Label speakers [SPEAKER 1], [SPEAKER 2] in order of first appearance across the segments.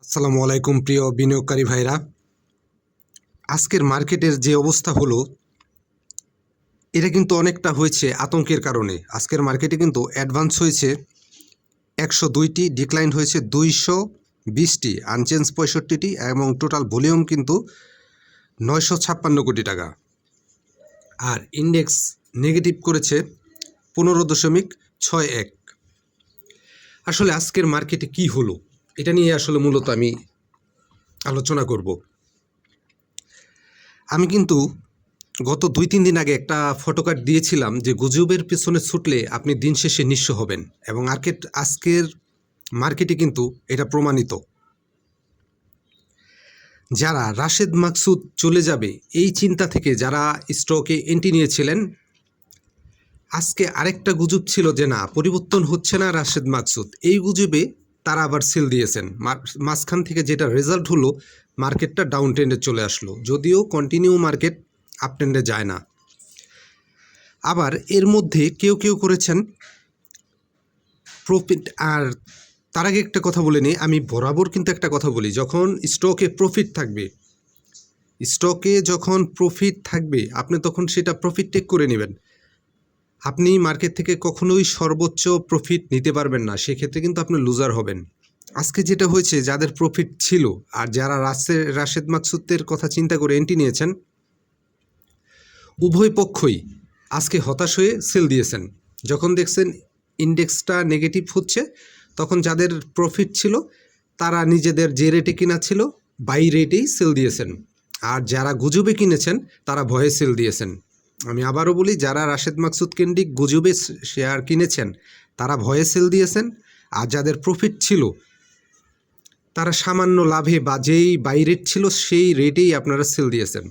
[SPEAKER 1] আসসালামু আলাইকুম প্রিয় বিনিয়োগকারী ভাইরা। আজকের মার্কেটের যে অবস্থা হলো, এটা কিন্তু অনেকটা হয়েছে আতঙ্কের কারণে। আজকের মার্কেটে কিন্তু অ্যাডভান্স হয়েছে 102টি, ডিক্লাইন হয়েছে 220টি, আনচেঞ্জ 65টি এবং টোটাল ভলিউম কিন্তু 956 কোটি টাকা। আর ইন্ডেক্স নেগেটিভ করেছে 15.61। আসলে আজকের মার্কেটে কি হলো, এটা নিয়ে আসলে মূলত আমি আলোচনা করব। আমি কিন্তু গত 2-3 দিন আগে একটা ফটোকার্ড দিয়েছিলাম যে গুজবের পেছনে ছুটলে আপনি দিন শেষে নিঃস্ব হবেন, এবং আজকের মার্কেটে কিন্তু এটা প্রমাণিত। যারা রাশেদ মাকসুদ চলে যাবে এই চিন্তা থেকে যারা স্টকে এন্ট্রি নিয়েছিলেন, আজকে আরেকটা গুজব ছিল যে না, পরিবর্তন হচ্ছে না রাশেদ মাকসুদ, এই গুজবে তারা আবার সেল দিয়েছেন। মাঝখান থেকে যেটা রেজাল্ট হলো, মার্কেটটা ডাউন ট্রেন্ডে চলে আসলো, যদিও কন্টিনিউ মার্কেট আপ ট্রেন্ডে যায় না। আবার এর মধ্যে কেউ কেউ করেছেন প্রফিট। আর তার আগে একটা কথা বলে নিই, আমি বরাবর কিন্তু একটা কথা বলি, যখন স্টকে প্রফিট থাকবে আপনি তখন সেটা প্রফিট টেক করে নেবেন। আপনি মার্কেট থেকে কখনোই সর্বোচ্চ প্রফিট নিতে পারবেন না, সেক্ষেত্রে কিন্তু আপনি লুজার হবেন। আজকে যেটা হয়েছে, যাদের প্রফিট ছিল আর যারা রাশেদ মাকসুদের কথা চিন্তা করে এন্ট্রি নিয়েছেন, উভয় পক্ষই আজকে হতাশ হয়ে সেল দিয়েছেন। যখন দেখছেন ইন্ডেক্সটা নেগেটিভ হচ্ছে, তখন যাদের প্রফিট ছিল তারা নিজেদের যে রেটে কিনা ছিল বাই রেটেই সেল দিয়েছেন, আর যারা গুজবে কিনেছেন তারা ভয়ে সেল দিয়েছেন। আমি আবারও বলি, যারা রাশেদ মাকসুদ কেন্দ্রিক গুজবে শেয়ার কিনেছেন তারা ভয়ে সেল দিয়েছেন, আর যাদের প্রফিট ছিল তারা সামান্য লাভে বা যেই বাই রেট ছিল সেই রেটেই আপনারা সেল দিয়েছেন।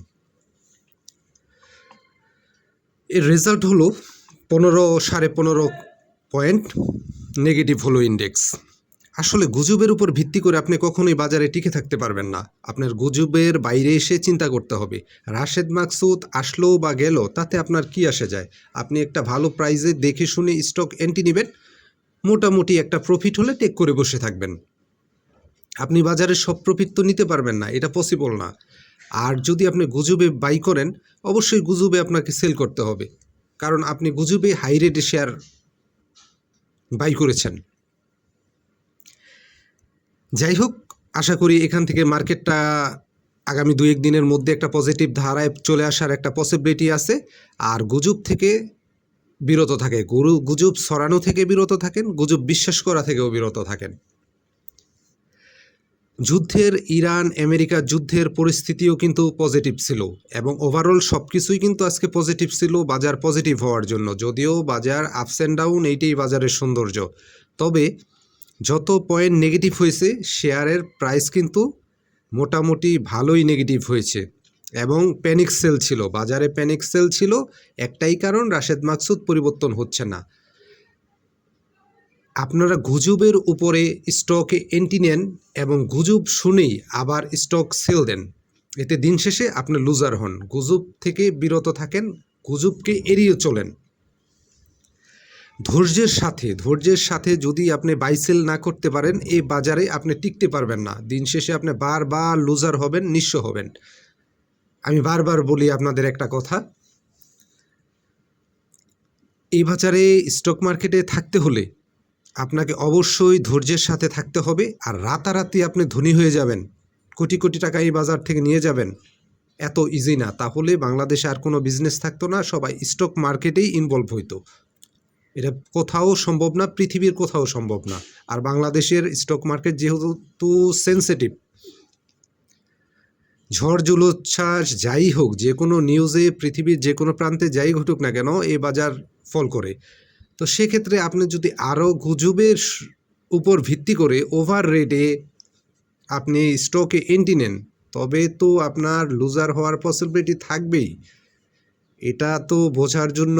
[SPEAKER 1] এর রেজাল্ট হলো 15.5 পয়েন্ট নেগেটিভ হলো ইন্ডেক্স। আসলে গুজবের উপর ভিত্তি করে আপনি কখনোই বাজারে টিকে থাকতে পারবেন না। আপনার গুজবের বাইরে এসে চিন্তা করতে হবে। রাশেদ মাকসুদ আসলো বা গেল তাতে আপনার কি আসে যায়? আপনি একটা ভালো প্রাইজে দেখে শুনে স্টক এন্ট্রি নেবেন, মোটামুটি একটা প্রফিট হলে টেক করে বসে থাকবেন। আপনি বাজারে সব প্রফিট তো নিতে পারবেন না, এটা পসিবল না। আর যদি আপনি গুজবে বাই করেন, অবশ্যই গুজবে আপনাকে সেল করতে হবে, কারণ আপনি গুজবে হাই রেটে শেয়ার বাই করেছেন। যাই হোক, আশা করি এখান থেকে মার্কেটটা আগামী 2-1 দিনের মধ্যে একটা পজিটিভ ধারায় চলে আসার একটা পসিবিলিটি আছে। আর গুজব থেকে বিরত থাকে, গুজব ছড়ানো থেকে বিরত থাকেন, গুজব বিশ্বাস করা থেকেও বিরত থাকেন। ইরান আমেরিকা যুদ্ধের পরিস্থিতিও কিন্তু পজিটিভ ছিল, এবং ওভারঅল সব কিছুই কিন্তু আজকে পজিটিভ ছিল বাজার পজিটিভ হওয়ার জন্য। যদিও বাজার আপস অ্যান্ড ডাউন, এইটাই বাজারের সৌন্দর্য। তবে যত পয়েন্ট নেগেটিভ হয়েছে, শেয়ারের প্রাইস কিন্তু মোটামুটি ভালোই নেগেটিভ হয়েছে, এবং প্যানিক সেল ছিল বাজারে। প্যানিক সেল ছিল একটাই কারণ, রাশেদ মাকসুদ পরিবর্তন হচ্ছে না। আপনারা গুজবের উপরে স্টকে এন্ট্রি নেন এবং গুজব শুনেই আবার স্টক সেল দেন, এতে দিন শেষে আপনি লুজার হন। গুজব থেকে বিরত থাকেন, গুজবকে এড়িয়ে চলেন। ধৈর্যের সাথে যদি আপনি বাই সেল না করতে পারেন, এই বাজারে আপনি টিকতে পারবেন না। দিন শেষে আপনি বারবার লুজার হবেন, নিঃস্ব হবেন। আমি বারবার বলি আপনাদের একটা কথা, এই বাজারে স্টক মার্কেটে থাকতে হলে আপনাকে অবশ্যই ধৈর্যের সাথে থাকতে হবে। আর রাতারাতি আপনি ধনী হয়ে যাবেন, কোটি কোটি টাকা এই বাজার থেকে নিয়ে যাবেন, এত ইজি না। তাহলে বাংলাদেশে আর কোনো বিজনেস থাকতো না, সবাই স্টক মার্কেটেই ইনভলভ হইতো। এটা কোথাও সম্ভব না, পৃথিবীর কোথাও সম্ভব না। আর বাংলাদেশের স্টক মার্কেট যেহেতু সেন্সিটিভ, ঝড় জলোচ্ছ্বাস যাই হোক, যে কোনো নিউজে পৃথিবীর যে কোনো প্রান্তে যাই ঘটুক না কেন, এই বাজার ফল করে। তো সেক্ষেত্রে আপনি যদি আরও গুজবের উপর ভিত্তি করে ওভার রেটে আপনি স্টকে এন্ট্রি নেন, তবে তো আপনার লুজার হওয়ার পসিবিলিটি থাকবেই। এটা তো বোঝার জন্য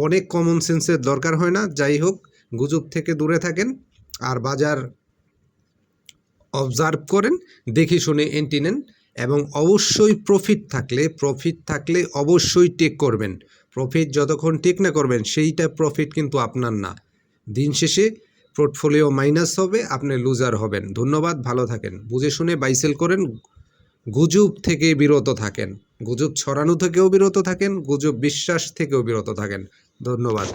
[SPEAKER 1] অনেক কমন সেন্সের দরকার হয় না। যাই হোক, গুজব থেকে দূরে থাকেন আর বাজার অবজার্ভ করেন, দেখে শুনে এন্ট্রি নেন, এবং অবশ্যই প্রফিট থাকলে অবশ্যই টেক করবেন। প্রফিট যতক্ষণ টেক না করবেন, সেইটা প্রফিট কিন্তু আপনার না। দিন শেষে পোর্টফোলিও মাইনাস হবে, আপনি লুজার হবেন। ধন্যবাদ, ভালো থাকেন। বুঝে শুনে বাইসেল করেন, গুজব থেকে বিরত থাকেন, গুজব ছড়ানো থেকেও বিরত থাকেন, গুজব বিশ্বাস থেকেও বিরত থাকেন। ধন্যবাদ।